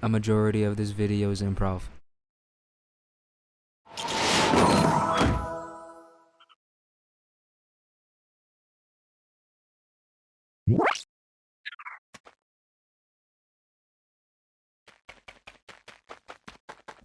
a majority of this video is improv.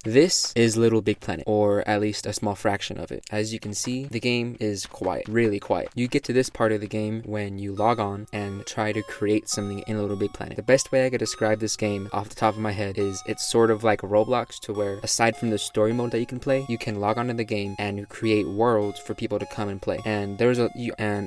This is Little Big Planet, or at least a small fraction of it. As you can see, the game is quiet, really quiet. You get to this part of the game when you log on and try to create something in Little Big Planet. The best way I could describe this game off the top of my head is it's sort of like Roblox, to where aside from the story mode that you can play, you can log on to the game and create worlds for people to come and play. And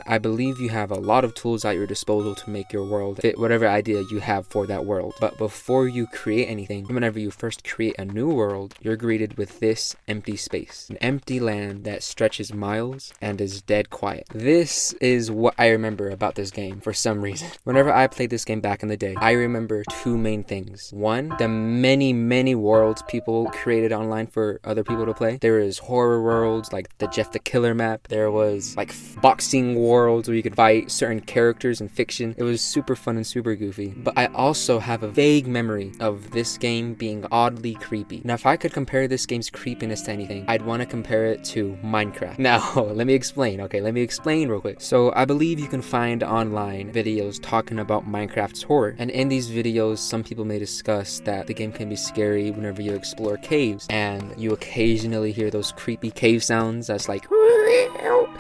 I believe you have a lot of tools at your disposal to make your world fit whatever idea you have for that world. But before you create anything, whenever you first create a new world, you're greeted with this empty space, an empty land that stretches miles and is dead quiet. This is what I remember about this game for some reason. Whenever I played this game back in the day, I remember two main things. One, the many worlds people created online for other people to play. There is horror worlds like the Jeff the Killer map. There was like boxing worlds where you could fight certain characters in fiction. It was super fun and super goofy. But I also have a vague memory of this game being oddly creepy. Now, if I could compare this game's creepiness to anything, I'd want to compare it to Minecraft. Now, let me explain, okay? Let me explain real quick. So, I believe you can find online videos talking about Minecraft's horror. And in these videos, some people may discuss that the game can be scary whenever you explore caves. And you occasionally hear those creepy cave sounds that's like...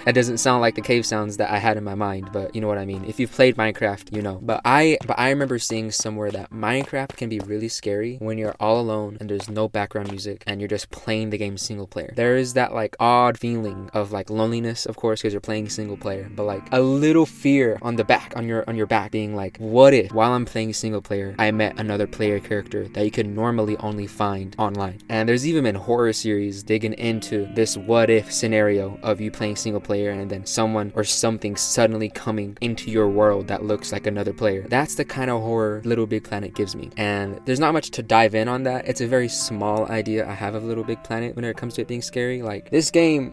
That doesn't sound like the cave sounds that I had in my mind, but you know what I mean. If you've played Minecraft, you know. But I remember seeing somewhere that Minecraft can be really scary when you're all alone and there's no background music and you're just playing the game single player. There is that like odd feeling of like loneliness, of course, because you're playing single player, but like a little fear on the back, on your back, being like, what if while I'm playing single player, I met another player character that you could normally only find online? And there's even been horror series digging into this what if scenario of you playing single player and then someone or something suddenly coming into your world that looks like another player. That's the kind of horror Little Big Planet gives me. And there's not much to dive in on that. It's a very small idea I have of Little Big Planet when it comes to it being scary. Like this game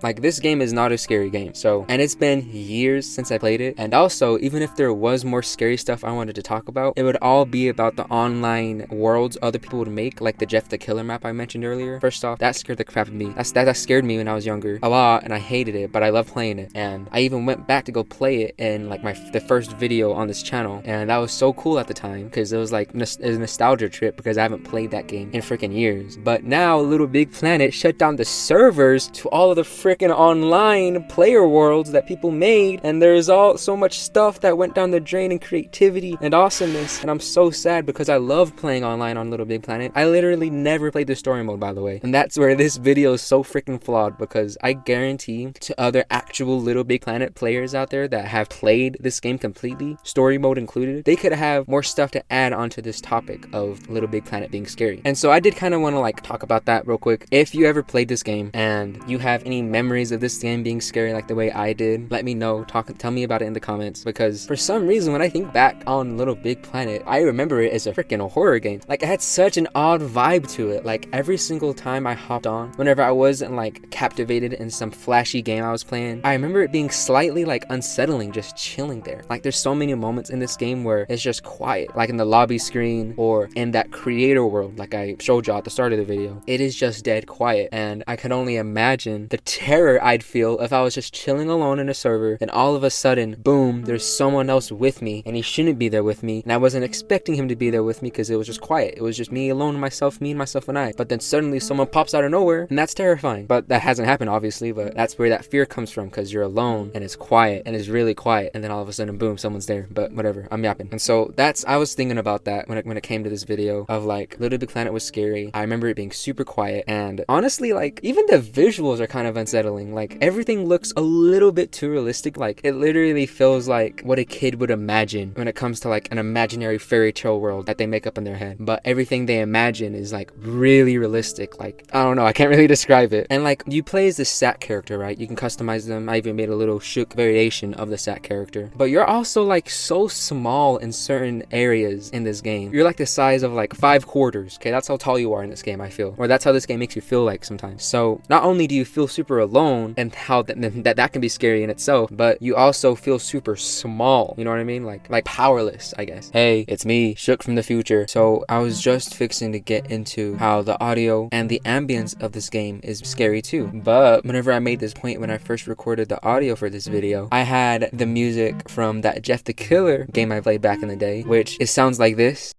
is not a scary game. So, and it's been years since I played it. And also, even if there was more scary stuff I wanted to talk about, it would all be about the online worlds other people would make, like the Jeff the Killer map I mentioned earlier. First off, that scared the crap out of me. That scared me when I was younger a lot, and I hated it, but I love playing it. And I even went back to go play it in like the first video on this channel, and that was so cool at the time because it was like a nostalgia trip because I haven't played that game in freaking years. But now Little Big Planet shut down the servers to all of the freaking online player worlds that people made, and there's so much stuff that went down the drain in creativity and awesomeness, and I'm so sad because I love playing online on Little Big Planet. I literally never played the story mode, by the way, and that's where this video is so freaking flawed, because I guarantee to other actual Little Big Planet players out there that have played this game completely, story mode included, they could have more stuff to add onto this topic of Little Big Planet being scary. And so I did kind of want to like talk about that real quick. If you ever played this game and you have any memories of this game being scary like the way I did, let me know. Tell me about it in the comments, because for some reason when I think back on Little Big Planet, I remember it as a freaking horror game. Like it had such an odd vibe to it. Like every single time I hopped on, whenever I wasn't like captivated in some flashy game I was playing, I remember it being slightly like unsettling just chilling there. Like there's so many moments in this game where it's just quiet, like in the lobby screen or in that creator world like I showed y'all at the start of the video. It is just dead quiet, and I can only imagine the terror I'd feel if I was just chilling alone in a server and all of a sudden, boom, there's someone else with me and he shouldn't be there with me, and I wasn't expecting him to be there with me because it was just quiet. It was just me alone, myself and I. But then suddenly someone pops out of nowhere, and that's terrifying. But that hasn't happened obviously, but that's where that fear comes from, because you're alone and it's quiet and it's really quiet, and then all of a sudden boom, someone's there. But whatever, I'm yapping. And so I was thinking about that when it came to this video of like Little Big Planet was scary. I remember it being super quiet, and honestly like even the visuals are kind of unsettling. Like everything looks a little bit too realistic. Like it literally feels like what a kid would imagine when it comes to like an imaginary fairy tale world that they make up in their head, but everything they imagine is like really realistic. Like I don't know, I can't really describe it. And like you play as this Sat character, right? You can customize them. I even made a little shook variation of the Sat character, but you're also like so small in certain areas in this game. You're like the size of like 5 quarters. Okay, that's how tall you are in this game, I feel feel, or that's how this game makes you feel like sometimes. So not only do you feel super alone, and how that can be scary in itself, but you also feel super small, you know what I mean? Like powerless, I guess. Hey, it's me, Shook from the future. So I was just fixing to get into how the audio and the ambience of this game is scary too. But whenever I made this point when I first recorded the audio for this video, I had the music from that Jeff the Killer game I played back in the day, which it sounds like this.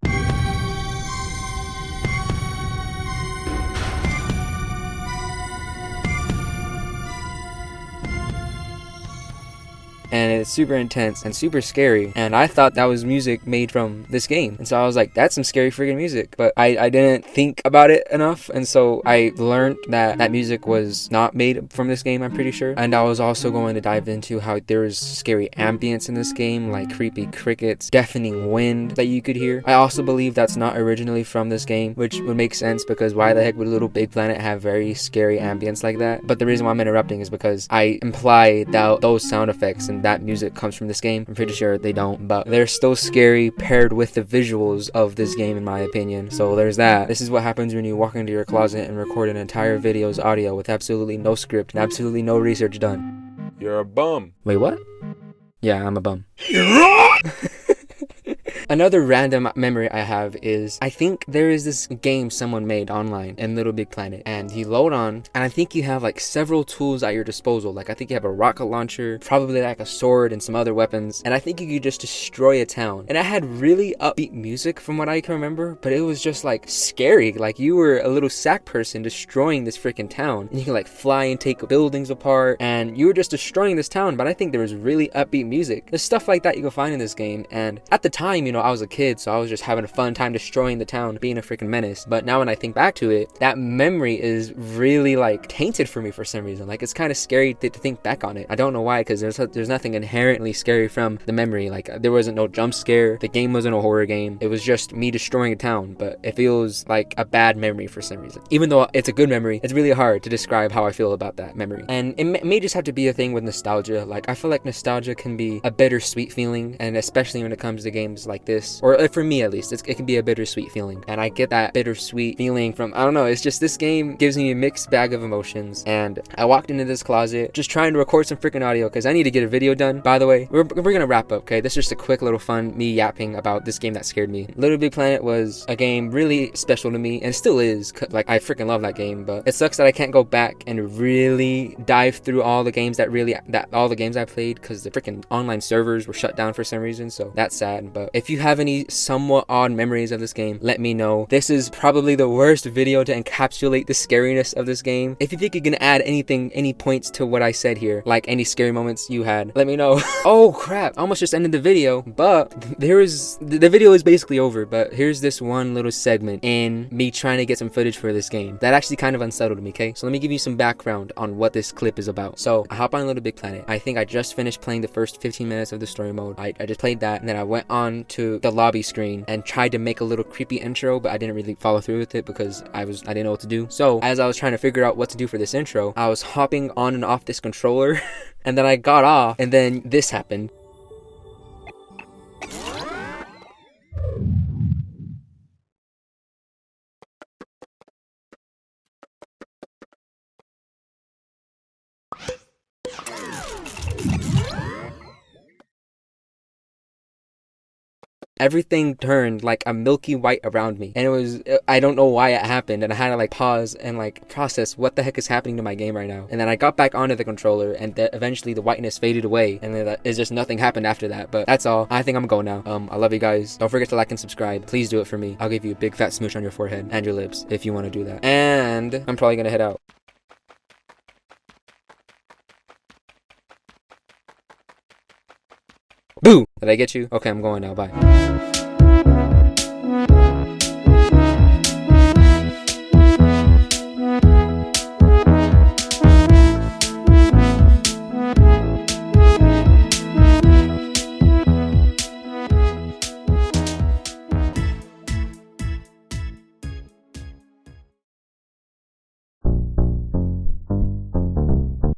And it's super intense and super scary, and I thought that was music made from this game, and so I was like, that's some scary freaking music, but I didn't think about it enough, and so I learned that that music was not made from this game, I'm pretty sure. And I was also going to dive into how there's scary ambience in this game, like creepy crickets, deafening wind that you could hear. I also believe that's not originally from this game, which would make sense, because why the heck would Little Big Planet have very scary ambience like that? But the reason why I'm interrupting is because I imply that those sound effects and that music comes from this game. I'm pretty sure they don't, but they're still scary paired with the visuals of this game, in my opinion. So there's that. This is what happens when you walk into your closet and record an entire video's audio with absolutely no script and absolutely no research done. You're a bum. Wait, what? Yeah, I'm a bum. Another random memory I have is, I think there is this game someone made online in Little Big Planet, and you load on, and I think you have like several tools at your disposal. Like I think you have a rocket launcher, probably like a sword and some other weapons, and I think you could just destroy a town. And I had really upbeat music from what I can remember, but it was just like scary. Like you were a little sack person destroying this freaking town, and you can like fly and take buildings apart, and you were just destroying this town. But I think there was really upbeat music. There's stuff like that you can find in this game, and at the time, you know, I was a kid, so I was just having a fun time destroying the town, being a freaking menace. But now when I think back to it, that memory is really like tainted for me for some reason. Like it's kind of scary to think back on it. I don't know why, because there's nothing inherently scary from the memory. Like there wasn't no jump scare, the game wasn't a horror game, it was just me destroying a town, but it feels like a bad memory for some reason. Even though it's a good memory, it's really hard to describe how I feel about that memory. And it may just have to be a thing with nostalgia. Like I feel like nostalgia can be a bittersweet feeling, and especially when it comes to games like this, or for me at least, it can be a bittersweet feeling, and I get that bittersweet feeling from, I don't know, it's just this game gives me a mixed bag of emotions. And I walked into this closet just trying to record some freaking audio because I need to get a video done. By the way, we're gonna wrap up, okay? This is just a quick little fun me yapping about this game that scared me. Little Big Planet was a game really special to me, and still is. Like I freaking love that game, but it sucks that I can't go back and really dive through all the games that all the games I played, because the freaking online servers were shut down for some reason, so that's sad. But if you have any somewhat odd memories of this game, let me know. This is probably the worst video to encapsulate the scariness of this game. If you think you can add any points to what I said here, like any scary moments you had, let me know. Oh crap, I almost just ended the video, but the video is basically over, but here's this one little segment in me trying to get some footage for this game that actually kind of unsettled me, okay? So let me give you some background on what this clip is about. So I hop on Little Big Planet. I think I just finished playing the first 15 minutes of the story mode. I just played that, and then I went on to the lobby screen and tried to make a little creepy intro, but I didn't really follow through with it because I didn't know what to do. So as I was trying to figure out what to do for this intro, I was hopping on and off this controller and then I got off, and then this happened. Everything turned like a milky white around me, and I don't know why it happened, and I had to like pause and like process what the heck is happening to my game right now. And then I got back onto the controller, and eventually the whiteness faded away, and then it's just nothing happened after that. But that's all. I think I'm going now. I love you guys. Don't forget to like and subscribe. Please do it for me. I'll give you a big fat smooch on your forehead and your lips if you want to do that. And I'm probably gonna head out. Boo! Did I get you? Okay, I'm going now. Bye.